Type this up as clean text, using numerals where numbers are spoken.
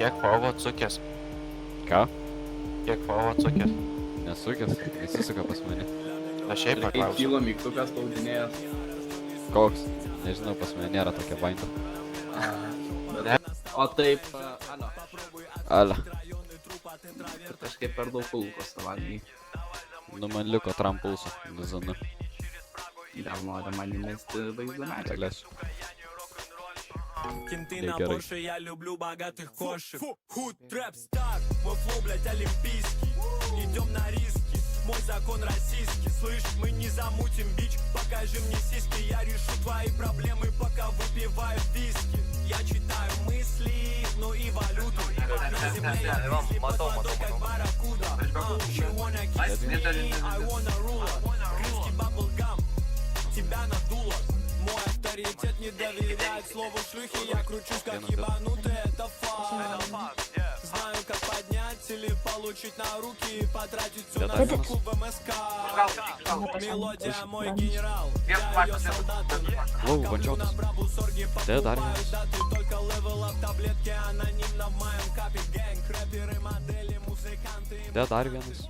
Kiek Fovo atsukęs? Ką? Kiek Fovo atsukęs? Nesukęs, įsisuka pas mane. Na šiaip Kai paklausiu. kilo mygtukas spaudinėjęs. Koks? Nežinau, pas mane nėra tokio bainto. O taip, alo. Ala. Tu kažkaip per daug kulkos savaitį. Nu man liko trampulsų. Zonu. Gal nori man įmesti vaizdo medžiagą. Galėsiu. Кенты на Герой. Порше, я люблю богатых кошек. Худ, трэп, стар, мой флоу, блядь, олимпийский. Идем на риски, мой закон российский. Слышь, мы не замутим бич, покажи мне сиськи. Я решу твои проблемы, пока выпиваю виски. Я читаю мысли, ну и валюту. На земле я мысли под водой, как барракуда. You wanna kiss me, I wanna rule. Крымский баблгам, тебя надуло. Мой авторитет не доверяет слову шлюхи. Я кручусь как ебанутый, это факт. Знаю, как поднять или получить на руки и потратить все на суку в МСК. Мелодия мой генерал, я ее солдат. Лоу, ванчотас. Де dar vienas? Да ты только левел ап таблетки анонимно в моем капе. Гэнг, рэперы, модели, музыканты. De dar vienas?